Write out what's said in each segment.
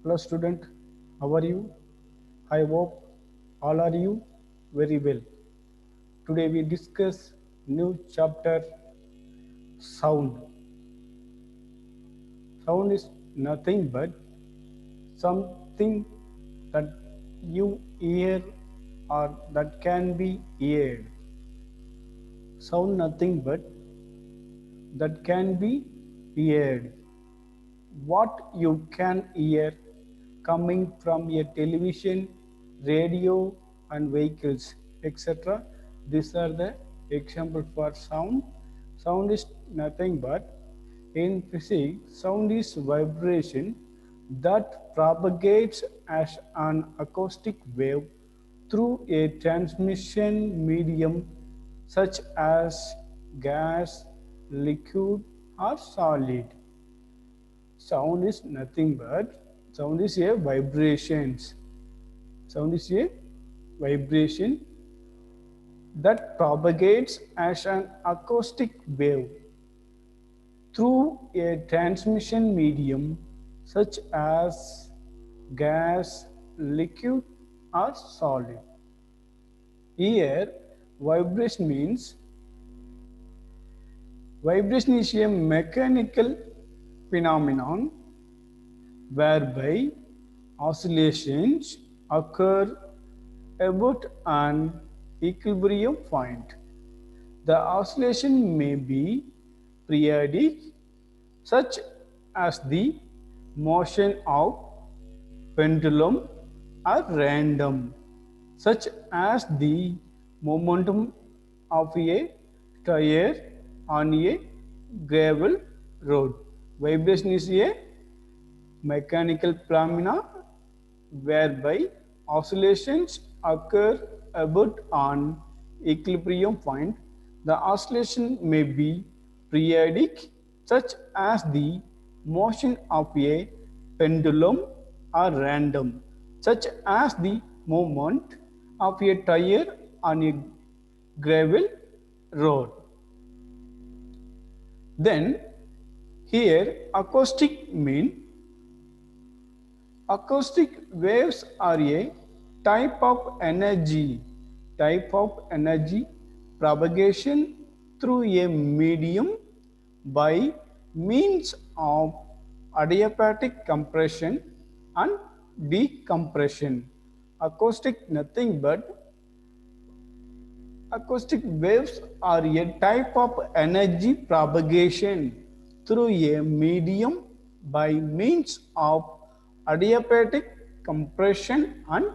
Hello student, how are you? I hope all are you very well. Today we discuss new chapter sound. Sound is nothing but something that you hear or that can be heard. Sound nothing but that can be heard. What you can hear coming from a television, radio, and vehicles, etc. These are the example for sound. Sound is nothing but in physics, sound is vibration that propagates as an acoustic wave through a transmission medium such as gas, liquid, or solid. Sound is a vibrations. Sound is a vibration that propagates as an acoustic wave through a transmission medium such as gas, liquid, or solid. Here, vibration means vibration is a mechanical phenomenon whereby oscillations occur about an equilibrium point. The oscillation may be periodic, such as the motion of pendulum, or random, such as the momentum of a tire on a gravel road. Vibration is a mechanical phenomena whereby oscillations occur about an equilibrium point. The oscillation may be periodic, such as the motion of a pendulum, or random, such as the movement of a tire on a gravel road. Then here acoustic mean acoustic waves are a type of energy propagation through a medium by means of adiabatic compression and decompression. Acoustic nothing but acoustic waves are a type of energy propagation through a medium by means of adiabatic compression and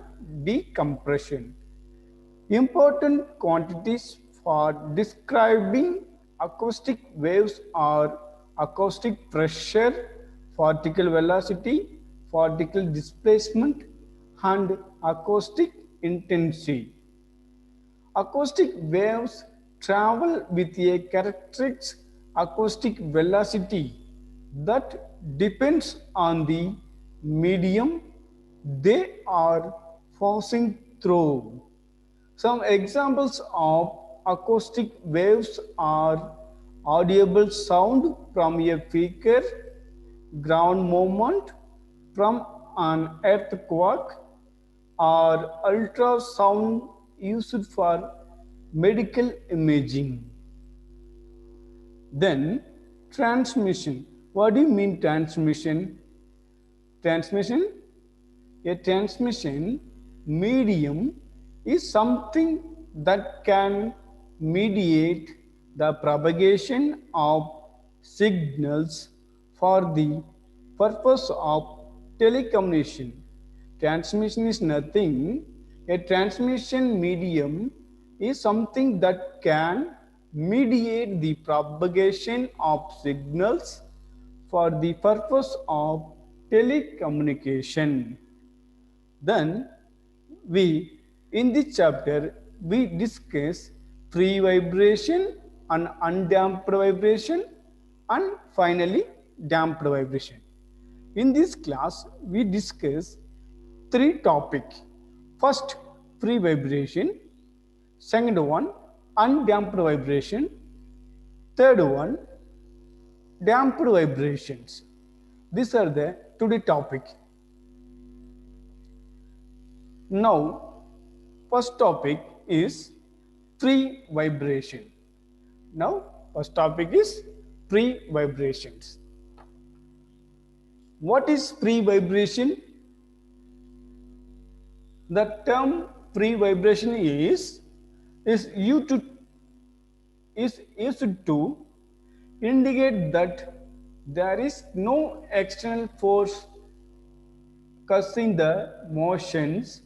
decompression. Important quantities for describing acoustic waves are acoustic pressure, particle velocity, particle displacement, and acoustic intensity. Acoustic waves travel with a characteristic acoustic velocity that depends on the medium they are passing through. Some examples of acoustic waves are audible sound from a speaker, ground movement from an earthquake, or ultrasound used for medical imaging. Then transmission. What do you mean transmission? Transmission? A transmission medium is something that can mediate the propagation of signals for the purpose of telecommunication. Transmission is nothing. A transmission medium is something that can mediate the propagation of signals for the purpose of telecommunication. Then we in this chapter we discuss free vibration and undamped vibration and finally damped vibration. In this class we discuss three topics. First, free vibration. Second one, undamped vibration. Third one, damped vibrations. These are the today topic. Now, first topic is free vibration. Now, first topic is free vibrations. What is free vibration? The term free vibration is used to is used to indicate that there is no external force causing the motions,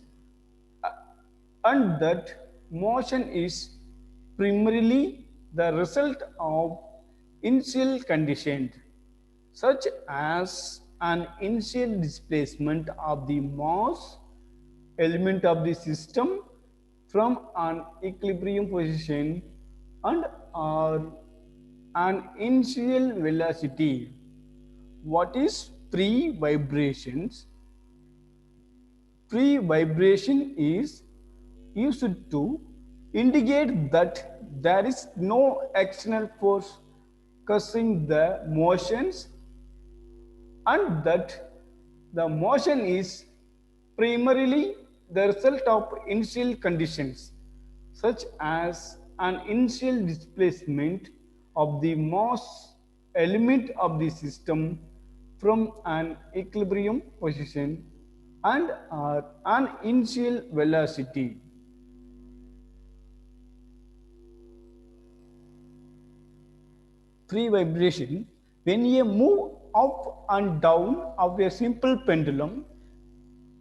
and that motion is primarily the result of initial conditions such as an initial displacement of the mass element of the system from an equilibrium position and or an initial velocity. What is free vibrations? Free vibration is used to indicate that there is no external force causing the motions, and that the motion is primarily the result of initial conditions such as an initial displacement of the mass element of the system from an equilibrium position and an initial velocity. Free vibration, when you move up and down of a simple pendulum,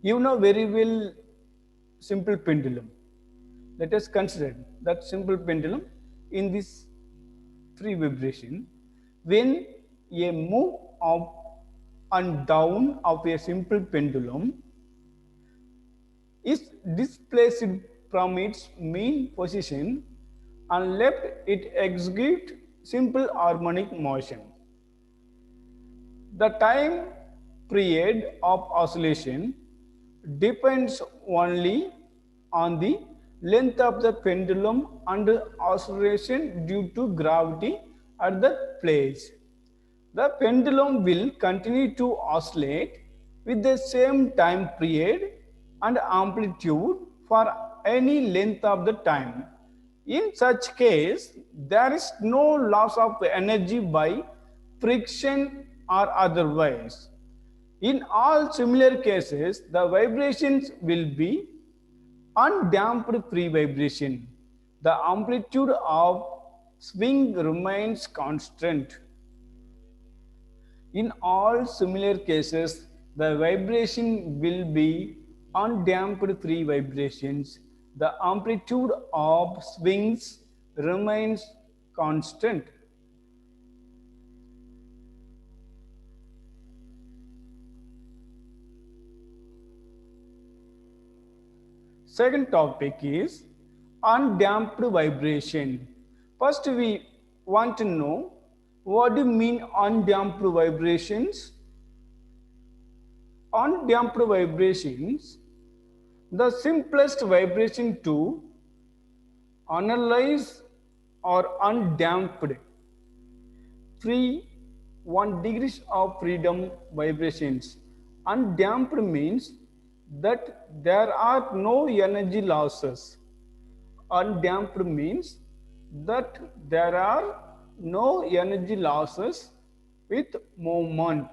you know very well simple pendulum. Let us consider that simple pendulum in this free vibration. When you move up and down of a simple pendulum is displaced from its mean position and left it execute simple harmonic motion. The time period of oscillation depends only on the length of the pendulum and oscillation due to gravity at that place. The pendulum will continue to oscillate with the same time period and amplitude for any length of the time. In such case, there is no loss of energy by friction or otherwise. In all similar cases, the vibrations will be undamped free vibration. The amplitude of swing remains constant. In all similar cases, the vibration will be undamped free vibrations. The amplitude of swings remains constant. Second topic is undamped vibration. First, we want to know what do you mean undamped vibrations? Undamped vibrations, the simplest vibration to analyze are undamped free 1 degrees of freedom vibrations. Undamped means that there are no energy losses. Undamped means that there are no energy losses with movement,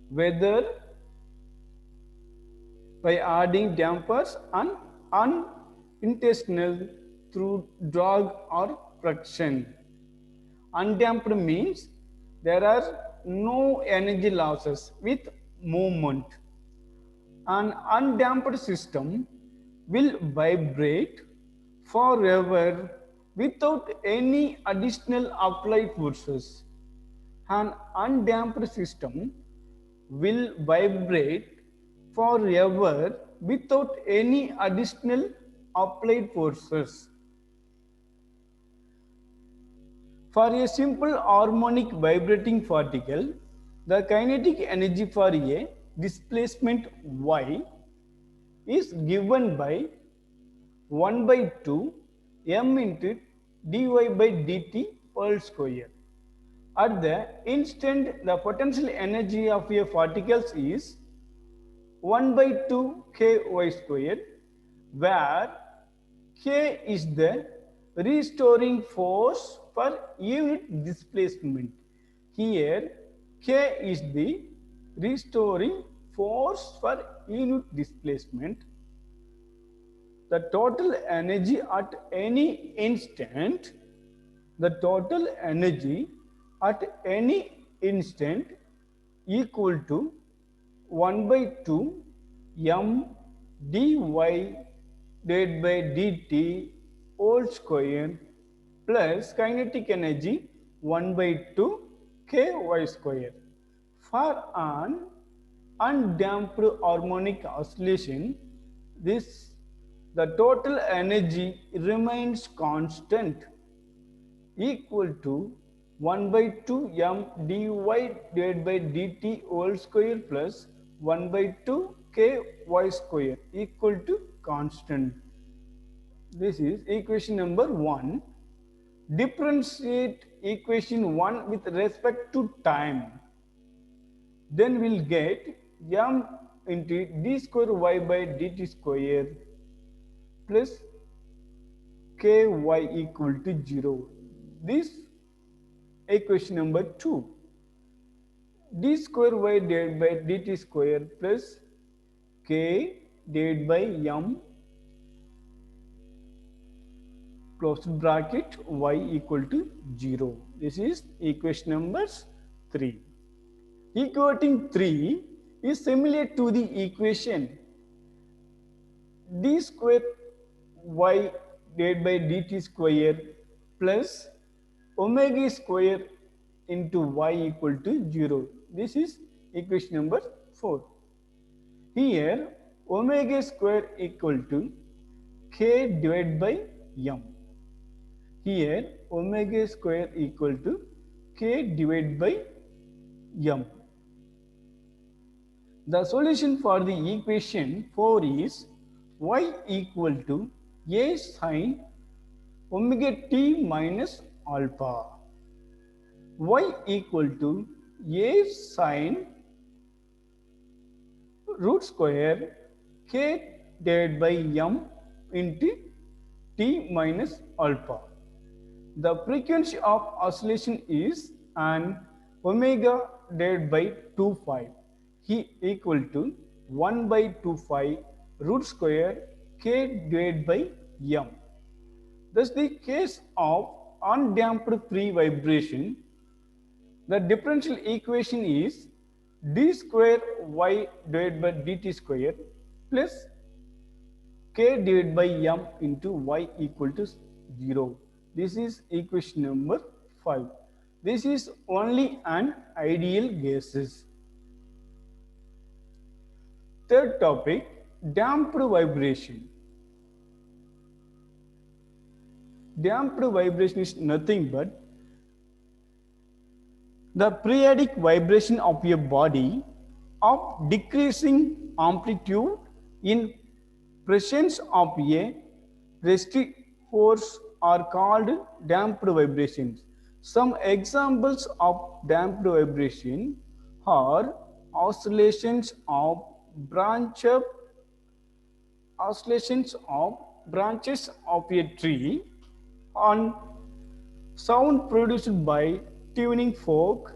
whether by adding dampers and unintentional through drag or friction. Undamped means there are no energy losses with movement. An undamped system will vibrate forever without any additional applied forces. An undamped system will vibrate forever without any additional applied forces. For a simple harmonic vibrating particle, the kinetic energy for a displacement y is given by 1 by 2 m into dy by dt whole square. At the instant the potential energy of a particle is 1 by 2 ky square, where k is the restoring force per unit displacement. Here k is the restoring force for unit displacement. The total energy at any instant, the total energy at any instant equal to 1 by 2 m dy divided by dt whole square plus kinetic energy 1 by 2 ky square. For an undamped harmonic oscillation, this the total energy remains constant, equal to 1 by 2 m dy divided by dt whole square plus 1 by 2 ky square equal to constant. This is equation number 1. Differentiate equation 1 with respect to time. Then we'll get m into d square y by dt square plus ky equal to 0. This equation number 2. D square y divided by dt square plus k divided by m closed bracket y equal to 0. This is equation number 3. Equating 3 is similar to the equation d square y divided by dt square plus omega square into y equal to 0. This is equation number 4. Here omega square equal to k divided by m. Here omega square equal to k divided by m. The solution for the equation 4 is y equal to a sin omega t minus alpha. Y equal to a sin root square k divided by m into t minus alpha. The frequency of oscillation is an omega divided by 2 pi. He equal to 1 by 2 pi root square k divided by m. Thus, the case of undamped free vibration, the differential equation is d square y divided by dt square plus k divided by m into y equal to 0. This is equation number 5. This is only an ideal gases. Third topic, damped vibration. Damped vibration is nothing but the periodic vibration of a body of decreasing amplitude in presence of a resistive force are called damped vibrations. Some examples of damped vibration are oscillations of branches of a tree, and sound produced by tuning fork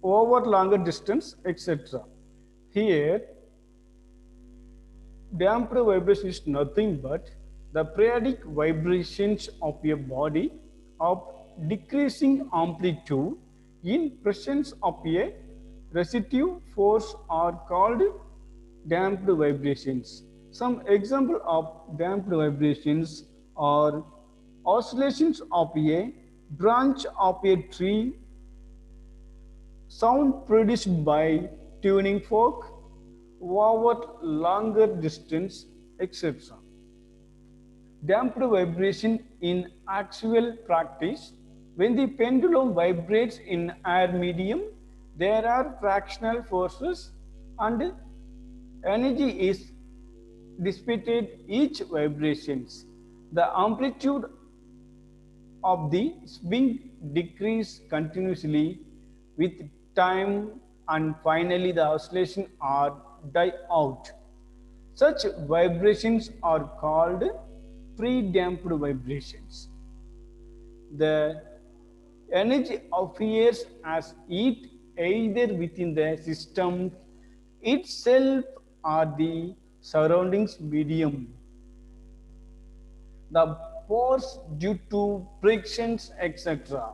over longer distance, etc. Here, damped vibration is nothing but the periodic vibrations of a body of decreasing amplitude in presence of a resistive force are called damped vibrations. Some example of damped vibrations are oscillations of a branch of a tree, sound produced by tuning fork over longer distance, etc. Damped vibration in actual practice. When the pendulum vibrates in air medium, there are fractional forces and energy is dissipated each vibrations. The amplitude of the swing decreases continuously with time and finally the oscillation or die out. Such vibrations are called pre-damped vibrations. The energy appears as heat either within the system itself or the surroundings medium. The force due to frictions, etc.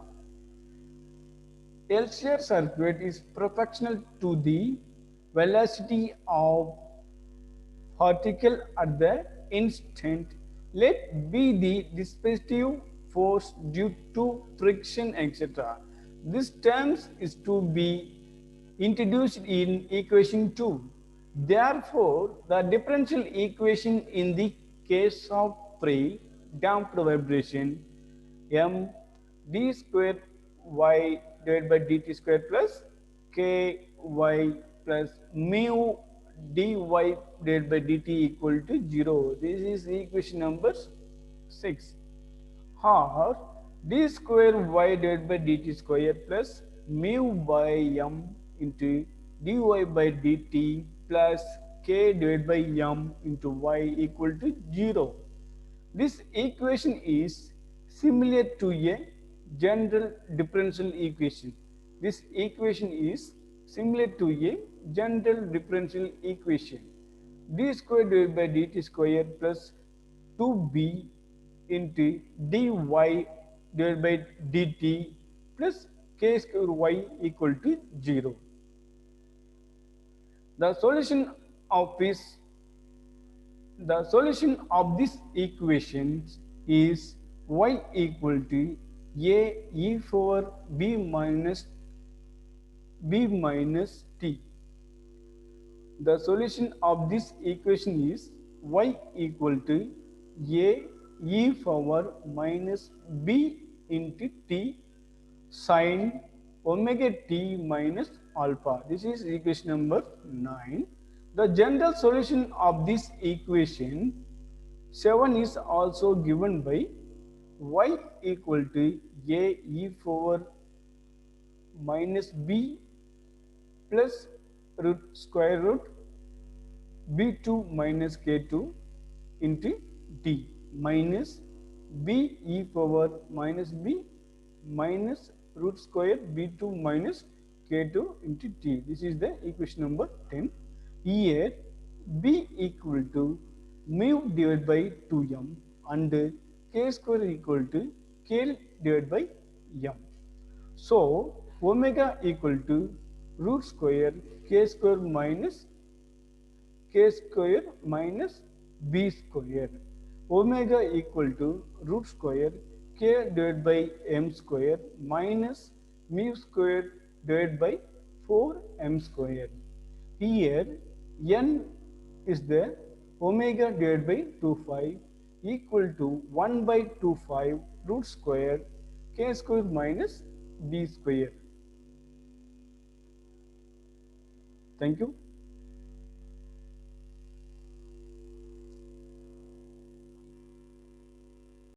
LCR circuit is proportional to the velocity of particle at the instant. Let be the dispersive force due to friction, etc. This term is to be introduced in equation 2. Therefore, the differential equation in the case of free damped vibration m d square y divided by dt square plus k y plus mu dy divided by dt equal to 0. This is equation number 6. Or d square y divided by dt square plus mu by m into dy by dt plus k divided by m into y equal to 0. This equation is similar to a general differential equation. This equation is similar to a general differential equation. D square divided by dt square plus 2b into dy divided by dt plus k square y equal to 0. The solution of this equation is y equal to a e power b minus t. The solution of this equation is y equal to a e power minus b into t sine omega t minus alpha. This is equation number 9. The general solution of this equation 7 is also given by y equal to a e power minus b plus root square root b2 minus k2 into t minus b e power minus b minus root square b2 minus k2 into t. This is the equation number 10. Here b equal to mu divided by 2m and k square equal to k divided by m. So omega equal to root square k square minus b square. Omega equal to root square k divided by m square minus mu square divided by 4m square. Here n is the omega divided by 25 equal to 1 by 25 root square k square minus b square. Thank you.